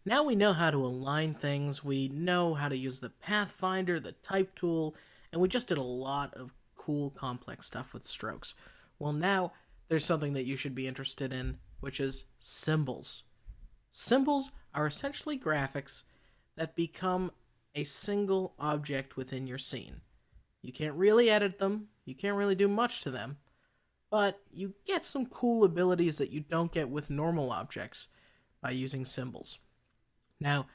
Now we know how to align things, we know how to use the Pathfinder, the type tool, and we just did a lot of cool complex stuff with strokes. Well, now there's something that you should be interested in, which is symbols. Symbols are essentially graphics that become a single object within your scene. You can't really edit them, you can't really do much to them, but you get some cool abilities that you don't get with normal objects by using symbols. Now,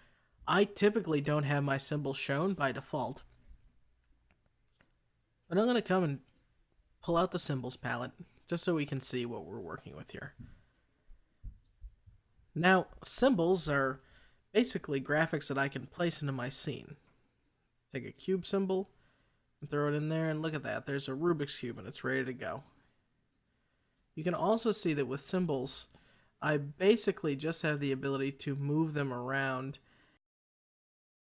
I typically don't have my symbols shown by default, but I'm going to come and pull out the symbols palette just so we can see what we're working with here. Now, symbols are basically graphics that I can place into my scene. Take a cube symbol and throw it in there, and look at that. There's a Rubik's Cube and it's ready to go. You can also see that with symbols, I basically just have the ability to move them around.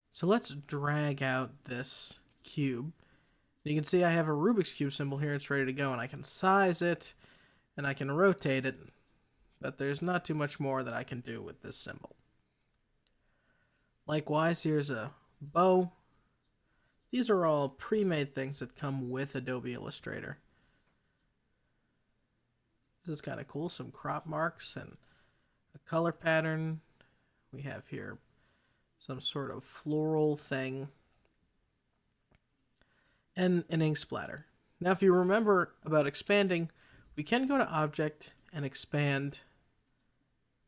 So let's drag out this cube. You can see I have a Rubik's Cube symbol here. It's ready to go, and I can size it and I can rotate it, but there's not too much more that I can do with this symbol. Likewise, here's a bow. These are all pre-made things that come with Adobe Illustrator. This is kind of cool, some crop marks and a color pattern. We have here some sort of floral thing and an ink splatter. Now, if you remember about expanding, we can go to Object and expand,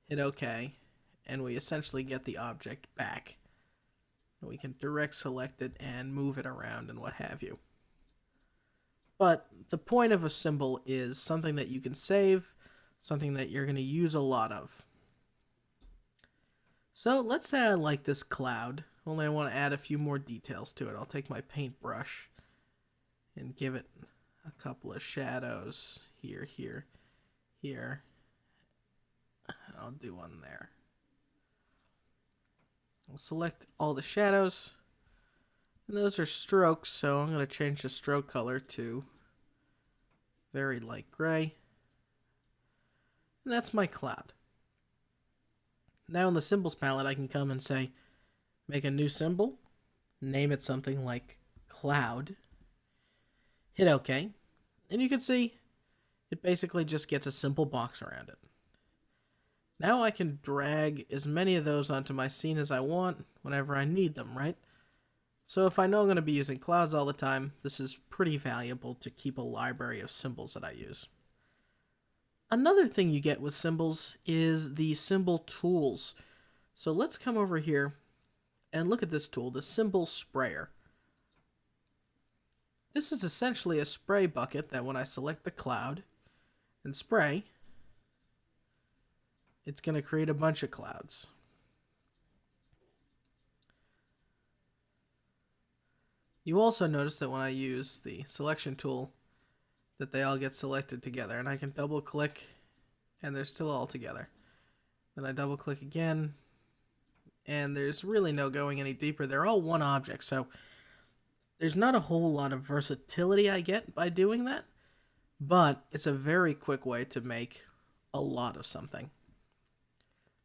hit OK, and we essentially get the object back. And we can direct select it and move it around and what have you. But the point of a symbol is something that you can save, something that you're going to use a lot of. So let's say I like this cloud, only I want to add a few more details to it. I'll take my paintbrush and give it a couple of shadows here, here, here. And I'll do one there. I'll select all the shadows, and those are strokes, so I'm going to change the stroke color to very light gray. And that's my cloud. Now in the symbols palette, I can come and say, make a new symbol, name it something like cloud, hit OK, and you can see it basically just gets a simple box around it. Now I can drag as many of those onto my scene as I want whenever I need them, right? So if I know I'm going to be using clouds all the time, this is pretty valuable to keep a library of symbols that I use. Another thing you get with symbols is the symbol tools. So let's come over here and look at this tool, the symbol sprayer. This is essentially a spray bucket that when I select the cloud and spray, it's going to create a bunch of clouds. You also notice that when I use the selection tool that they all get selected together, and I can double click and they're still all together. Then I double click again and there's really no going any deeper. They're all one object, so there's not a whole lot of versatility I get by doing that, but it's a very quick way to make a lot of something.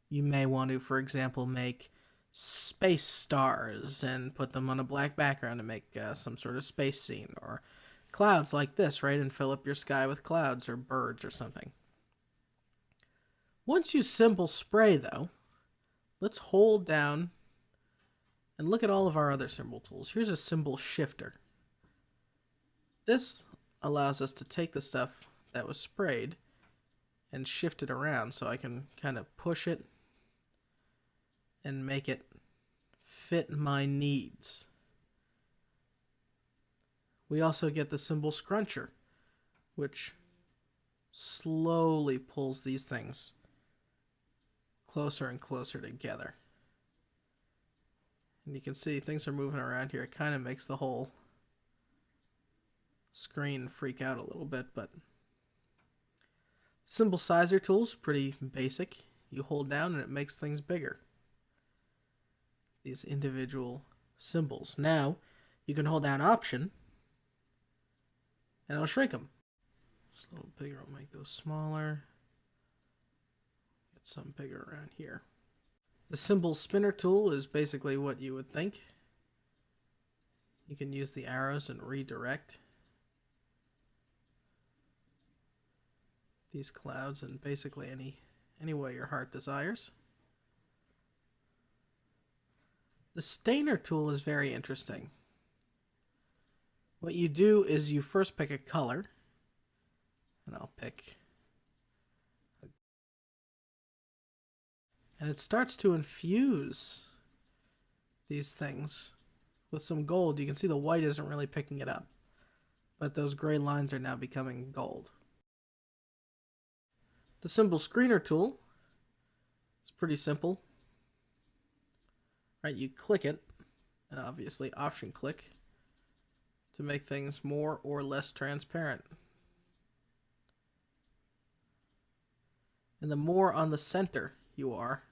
You may want to, for example, make space stars and put them on a black background to make some sort of space scene, or clouds like this, right, and fill up your sky with clouds or birds or something. Once you symbol spray, though, let's hold down and look at all of our other symbol tools. Here's a symbol shifter. This allows us to take the stuff that was sprayed and shift it around, so I can kind of push it and make it fit my needs. We also get the symbol scruncher, which slowly pulls these things closer and closer together. And you can see things are moving around here. It kind of makes the whole screen freak out a little bit, but symbol sizer tool's pretty basic. You hold down and it makes things bigger. These individual symbols. Now, you can hold down Option and it'll shrink them. Just a little bigger, I'll make those smaller. Get some bigger around here. The symbol spinner tool is basically what you would think. You can use the arrows and redirect these clouds in basically any way your heart desires. The stainer tool is very interesting. What you do is you first pick a color, and I'll pick, and it starts to infuse these things with some gold. You can see the white isn't really picking it up, but those gray lines are now becoming gold. The symbol screener tool is pretty simple. Right, you click it, and obviously option click to make things more or less transparent. And the more on the center you are,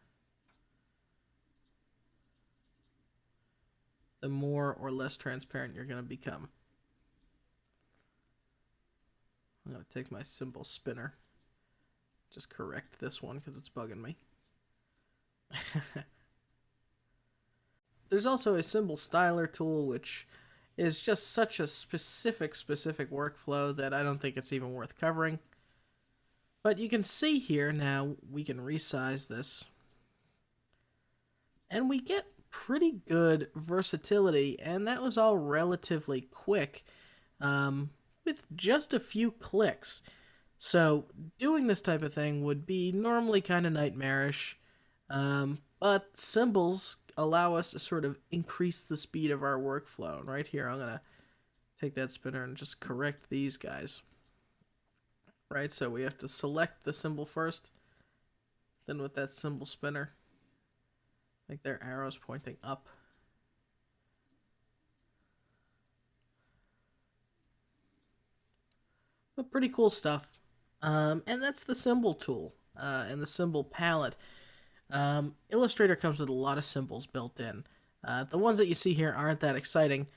the more or less transparent you're going to become. I'm going to take my symbol spinner, just correct this one because it's bugging me. There's also a symbol styler tool, which is just such a specific workflow that I don't think it's even worth covering. But you can see here now, we can resize this, and we get pretty good versatility, and that was all relatively quick with just a few clicks. So doing this type of thing would be normally kind of nightmarish, but symbols allow us to sort of increase the speed of our workflow. And right here, I'm going to take that spinner and just correct these guys. Right, so we have to select the symbol first, then with that symbol spinner, make their arrows pointing up. But pretty cool stuff. And that's the symbol tool and the symbol palette. Illustrator comes with a lot of symbols built in. The ones that you see here aren't that exciting,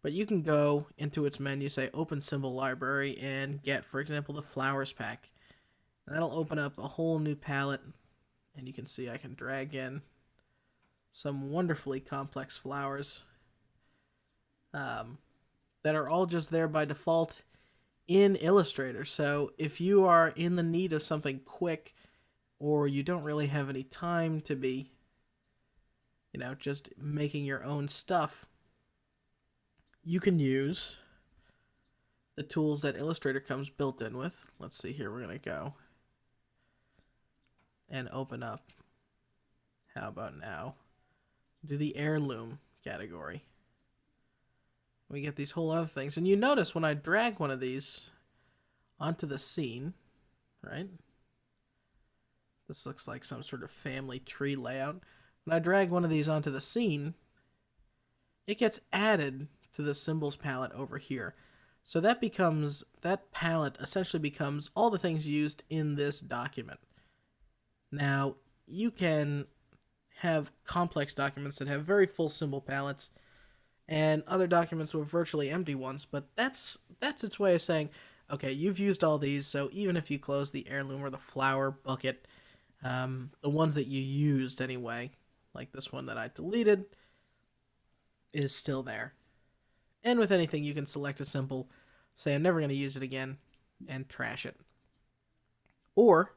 but you can go into its menu, say Open Symbol Library, and get, for example, the Flowers pack. And that'll open up a whole new palette, and you can see I can drag in some wonderfully complex flowers that are all just there by default in Illustrator. So if you are in the need of something quick, or you don't really have any time to be, just making your own stuff, you can use the tools that Illustrator comes built in with. Let's see here, we're going to go and open up, how about now, do the heirloom category. We get these whole other things, and you notice when I drag one of these onto the scene, right? This looks like some sort of family tree layout. When I drag one of these onto the scene, it gets added to the symbols palette over here. So that palette essentially becomes all the things used in this document. Now, you can have complex documents that have very full symbol palettes and other documents with virtually empty ones, but that's its way of saying, okay, you've used all these, so even if you close the heirloom or the flower bucket, the ones that you used anyway, like this one that I deleted, is still there. And with anything, you can select a symbol, say I'm never going to use it again, and trash it. Or,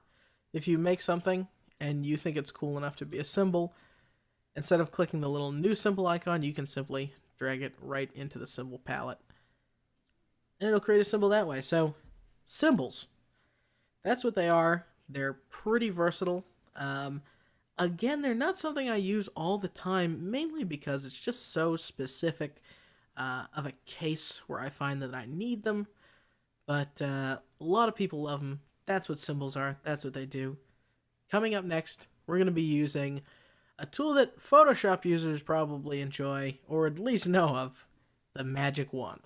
if you make something and you think it's cool enough to be a symbol, instead of clicking the little new symbol icon, you can simply drag it right into the symbol palette. And it'll create a symbol that way. So, symbols. That's what they are. They're pretty versatile. Again, they're not something I use all the time, mainly because it's just so specific of a case where I find that I need them. But a lot of people love them. That's what symbols are. That's what they do. Coming up next, we're going to be using a tool that Photoshop users probably enjoy, or at least know of, the magic wand.